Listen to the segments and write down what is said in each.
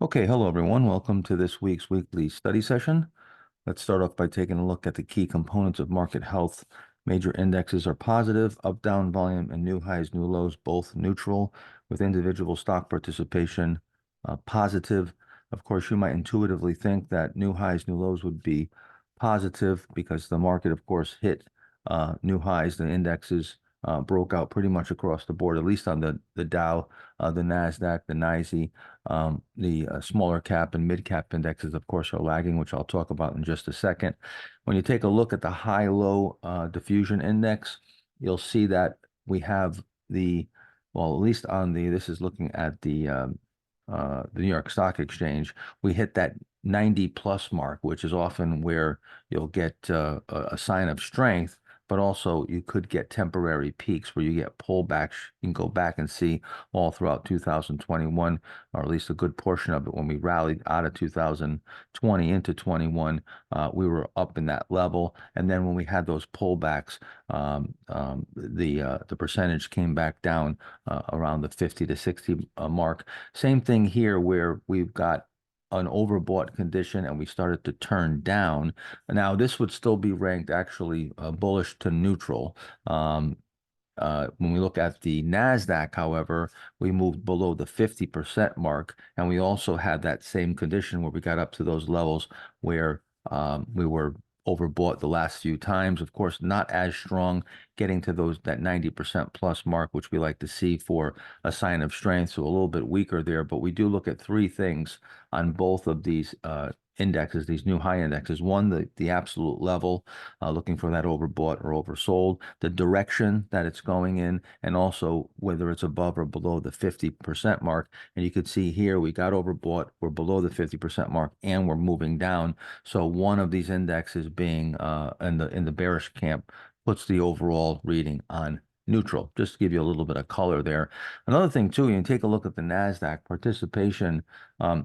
Okay, hello everyone. Welcome to this week's weekly study session. Let's start off by taking a look at the key components of market health. Major indexes are positive, up, down volume, and new highs, new lows, both neutral, with individual stock participation positive. Of course, you might intuitively think that new highs, new lows would be positive because the market, of course, hit new highs. The indexes broke out pretty much across the board, at least on the Dow, the Nasdaq, the NYSE. The smaller cap and mid cap indexes, of course, are lagging, which I'll talk about in just a second. When you take a look at the high-low diffusion index, you'll see that we have well, at least on this is looking at the New York Stock Exchange, we hit that 90 plus mark, which is often where you'll get a sign of strength, but also you could get temporary peaks where you get pullbacks. You can go back and see all throughout 2021, or at least a good portion of it, when we rallied out of 2020 into 21, we were up in that level. And then when we had those pullbacks, the percentage came back down around the 50 to 60 mark. Same thing here where we've got an overbought condition and we started to turn down. Now, this would still be ranked actually bullish to neutral. When we look at the NASDAQ, however, we moved below the 50% mark, and we also had that same condition where we got up to those levels where we were overbought the last few times. Of course, not as strong, getting to that 90% plus mark, which we like to see for a sign of strength. So a little bit weaker there, but we do look at three things on both of these indexes, these new high indexes. One, the absolute level, looking for that overbought or oversold, the direction that it's going in, and also whether it's above or below the 50% mark. And you could see here we got overbought, we're below the 50% mark, and we're moving down. So one of these indexes being in the bearish camp puts the overall reading on neutral, just to give you a little bit of color there. Another thing too, you take a look at the NASDAQ participation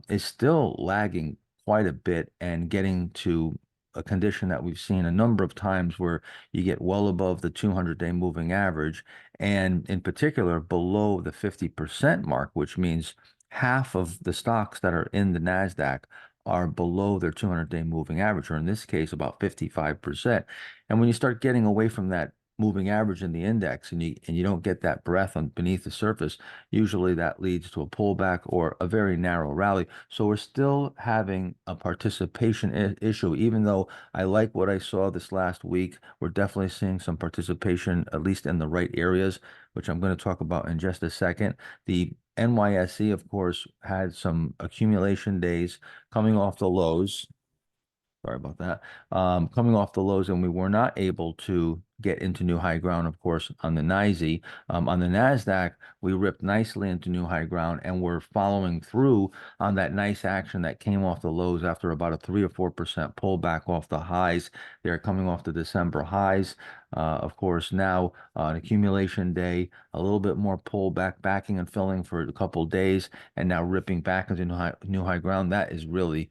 is still lagging quite a bit and getting to a condition that we've seen a number of times where you get well above the 200-day moving average, and in particular below the 50% mark, which means half of the stocks that are in the NASDAQ are below their 200-day moving average, or in this case, about 55%. And when you start getting away from that moving average in the index and you don't get that breadth beneath the surface, usually that leads to a pullback or a very narrow rally. So we're still having a participation issue, even though I like what I saw this last week. We're definitely seeing some participation, at least in the right areas, which I'm going to talk about in just a second. The NYSE, of course, had some accumulation days coming off the lows. Sorry about that. Coming off the lows, and we were not able to get into new high ground, of course, on the NYSE. On the NASDAQ, we ripped nicely into new high ground, and we're following through on that nice action that came off the lows after about a 3 or 4% pullback off the highs. They're coming off the December highs. Of course, now an accumulation day, a little bit more pullback, backing and filling for a couple of days, and now ripping back into new high ground. That is really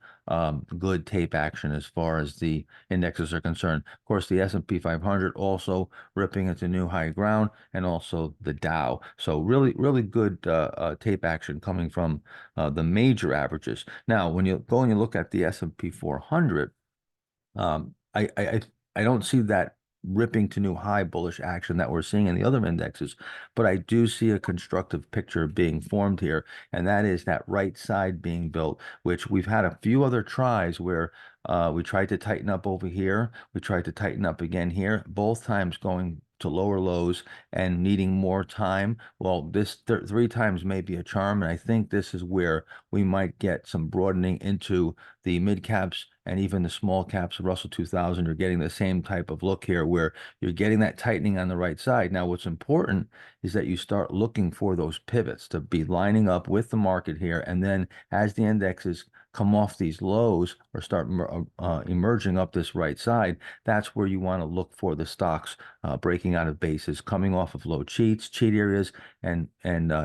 good tape action as far as the indexes are concerned. Of course, the S&P 500 also ripping into new high ground, and also the Dow. So really, really good tape action coming from the major averages. Now, when you go and you look at the S&P 400, um, I, I I I don't see that ripping to new high bullish action that we're seeing in the other indexes, but I do see a constructive picture being formed here, and that is that right side being built, which we've had a few other tries where we tried to tighten up over here, we tried to tighten up again here, both times going to lower lows and needing more time. Well, this three times may be a charm, and I think this is where we might get some broadening into the mid caps and even the small caps. Russell 2000 are getting the same type of look here where you're getting that tightening on the right side. Now, what's important is that you start looking for those pivots to be lining up with the market here. And then as the indexes come off these lows or start emerging up this right side, that's where you want to look for the stocks breaking out of bases, coming off of low cheat areas, and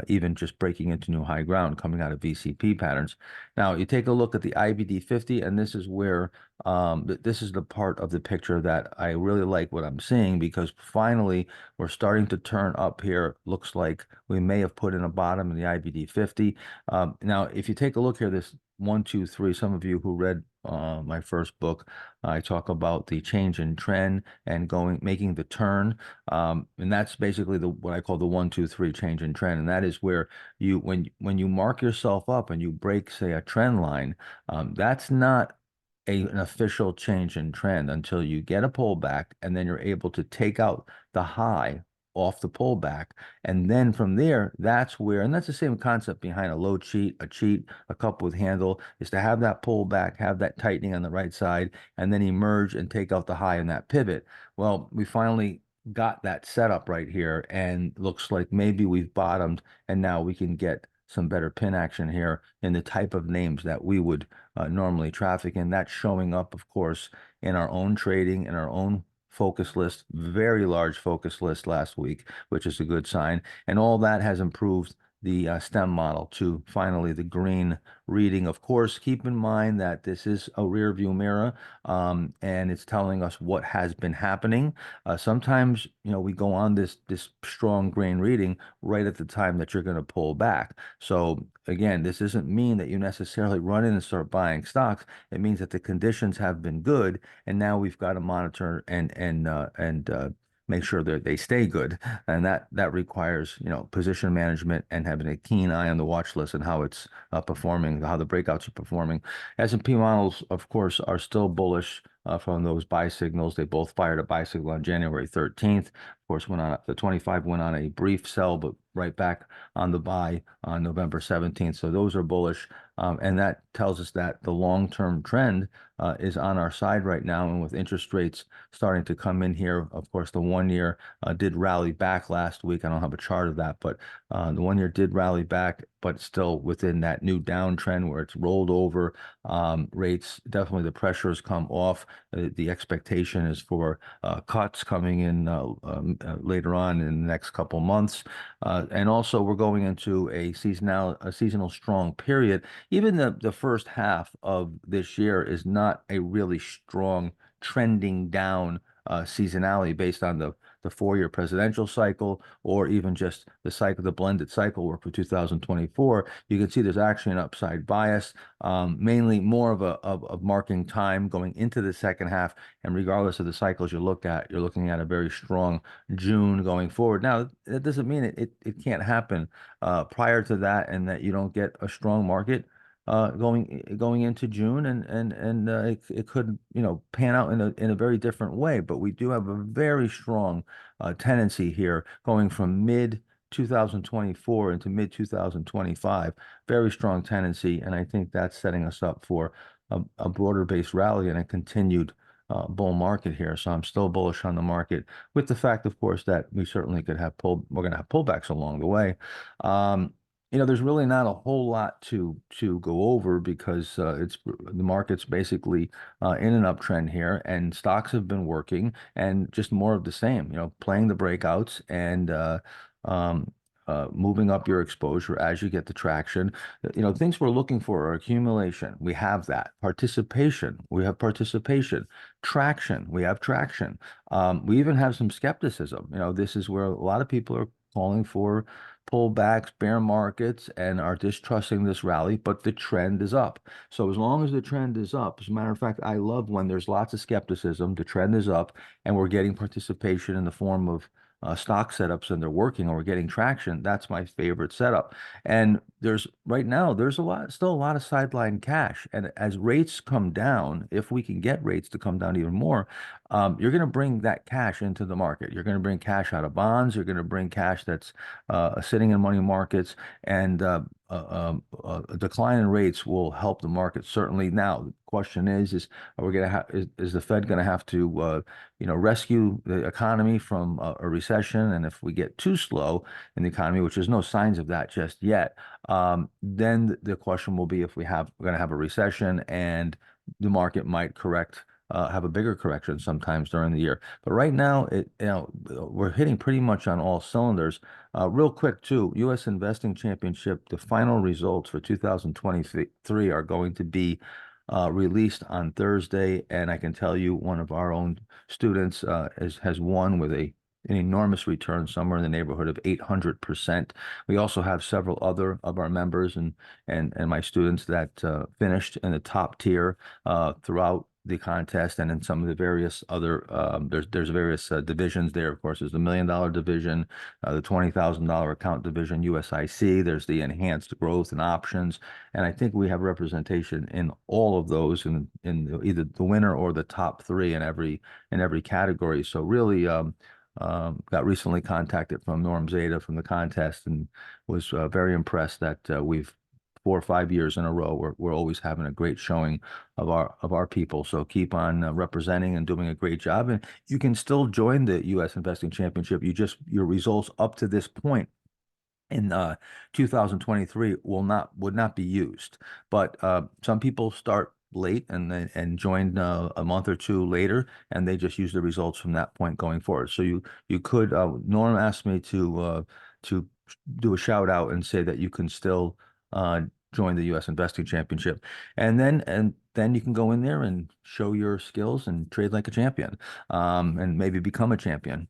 even just breaking into new high ground, coming out of VCP patterns. Now, you take a look at the IBD 50, and this is where This is the part of the picture that I really like what I'm seeing, because finally we're starting to turn up here. Looks like we may have put in a bottom in the IBD 50. Now, if you take a look here, this 1, 2, 3, some of you who read my first book, I talk about the change in trend and making the turn. And that's basically what I call the 1, 2, 3 change in trend. And that is where when you mark yourself up and you break, say, a trend line, that's not an official change in trend until you get a pullback, and then you're able to take out the high off the pullback. And then from there, that's where, and that's the same concept behind a low cheat, a cup with handle, is to have that pullback, have that tightening on the right side, and then emerge and take out the high in that pivot. Well, we finally got that setup right here, and looks like maybe we've bottomed, and now we can get some better pin action here in the type of names that we would normally traffic in. That's showing up, of course, in our own trading, in our own focus list, very large focus list last week, which is a good sign. And all that has improved the STEM model to finally the green reading. Of course, keep in mind that this is a rear view mirror, and it's telling us what has been happening. Sometimes, we go on this strong green reading right at the time that you're going to pull back. So again, this doesn't mean that you necessarily run in and start buying stocks. It means that the conditions have been good, and now we've got to monitor and make sure that they stay good, and that requires position management and having a keen eye on the watch list and how it's performing, how the breakouts are performing. S&P models, of course, are still bullish from those buy signals. They both fired a buy signal on January 13th. Of course, the 25 went on a brief sell, but right back on the buy on November 17th. So those are bullish. And that tells us that the long-term trend is on our side right now. And with interest rates starting to come in here, of course, the 1 year did rally back last week. I don't have a chart of that, but the 1 year did rally back, but still within that new downtrend where it's rolled over. Rates, definitely the pressure has come off. The expectation is for cuts coming in later on in the next couple months. And also we're going into a seasonal strong period. Even the first half of this year is not a really strong trending down seasonality based on the 4 year presidential cycle, or even just the cycle, the blended cycle work for 2024. You can see there's actually an upside bias, mainly more of marking time going into the second half. And regardless of the cycles you look at, you're looking at a very strong June going forward. Now, that doesn't mean it can't happen prior to that, and that you don't get a strong market going into June, and it could pan out in a very different way. But we do have a very strong tendency here going from mid 2024 into mid 2025. Very strong tendency, and I think that's setting us up for a broader based rally and a continued bull market here. So I'm still bullish on the market, with the fact, of course, that we certainly could have we're going to have pullbacks along the way. There's really not a whole lot to go over, because the market's basically in an uptrend here, and stocks have been working, and just more of the same. Playing the breakouts and um, moving up your exposure as you get the traction. Things we're looking for are accumulation. We have that. Participation. We have participation. Traction. We have traction. We even have some skepticism. This is where a lot of people are calling for pullbacks, bear markets, and are distrusting this rally, but the trend is up. So as long as the trend is up, as a matter of fact, I love when there's lots of skepticism, the trend is up, and we're getting participation in the form of stock setups, and they're working, or we're getting traction. That's my favorite setup. And right now, there's still a lot of sideline cash. And as rates come down, if we can get rates to come down even more, you're going to bring that cash into the market. You're going to bring cash out of bonds. You're going to bring cash that's sitting in money markets, and a decline in rates will help the market, certainly. Now, the question is are we going to have is the Fed going to have to rescue the economy from a recession? And if we get too slow in the economy, which there's no signs of that just yet, then the question will be if we're going to have a recession, and the market might have a bigger correction sometimes during the year. But right now, we're hitting pretty much on all cylinders. Real quick, too, U.S. Investing Championship, the final results for 2023 are going to be released on Thursday, and I can tell you one of our own students has won with an enormous return somewhere in the neighborhood of 800%. We also have several other of our members and my students that finished in the top tier throughout the contest and in some of the various other there's various divisions there. Of course, there's the $1 million division, the $20,000 account division, USIC. There's the enhanced growth and options, and I think we have representation in all of those in either the winner or the top three in every category. So really, got recently contacted from Norm Zeta from the contest and was very impressed that we've 4 or 5 years in a row. We're always having a great showing of our people. So keep on representing and doing a great job. And you can still join the U.S. Investing Championship. Your results up to this point in 2023 would not be used. But some people start late and join a month or two later, and they just use the results from that point going forward. So you could Norm asked me to do a shout out and say that you can still join the U.S. Investing Championship, and then you can go in there and show your skills and trade like a champion, and maybe become a champion.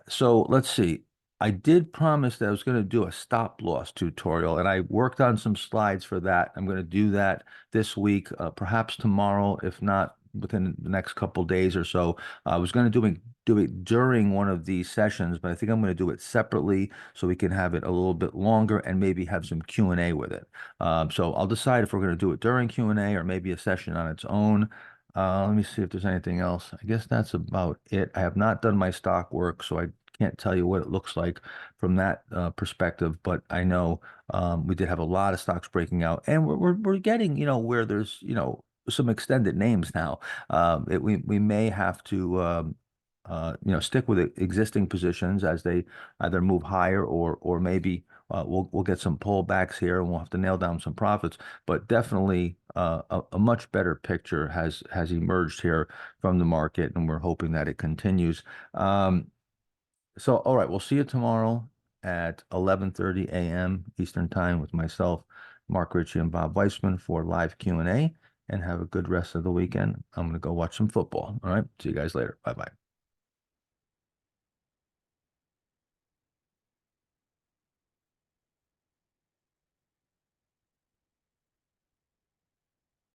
So let's see. I did promise that I was going to do a stop loss tutorial, and I worked on some slides for that. I'm going to do that this week, perhaps tomorrow, if not within the next couple days or so. I was going to do it during one of these sessions, but I think I'm going to do it separately so we can have it a little bit longer and maybe have some Q&A with it. So I'll decide if we're going to do it during Q&A or maybe a session on its own. Let me see if there's anything else. I guess that's about it. I have not done my stock work, so I can't tell you what it looks like from that perspective, but I know we did have a lot of stocks breaking out, and we're getting where there's some extended names now. We may have to stick with existing positions as they either move higher or maybe we'll get some pullbacks here and we'll have to nail down some profits. But definitely a much better picture has emerged here from the market, and we're hoping that it continues. So, all right, we'll see you tomorrow at 11:30 a.m. Eastern Time with myself, Mark Ritchie, and Bob Weissman for live Q&A, and have a good rest of the weekend. I'm going to go watch some football. All right, see you guys later. Bye-bye.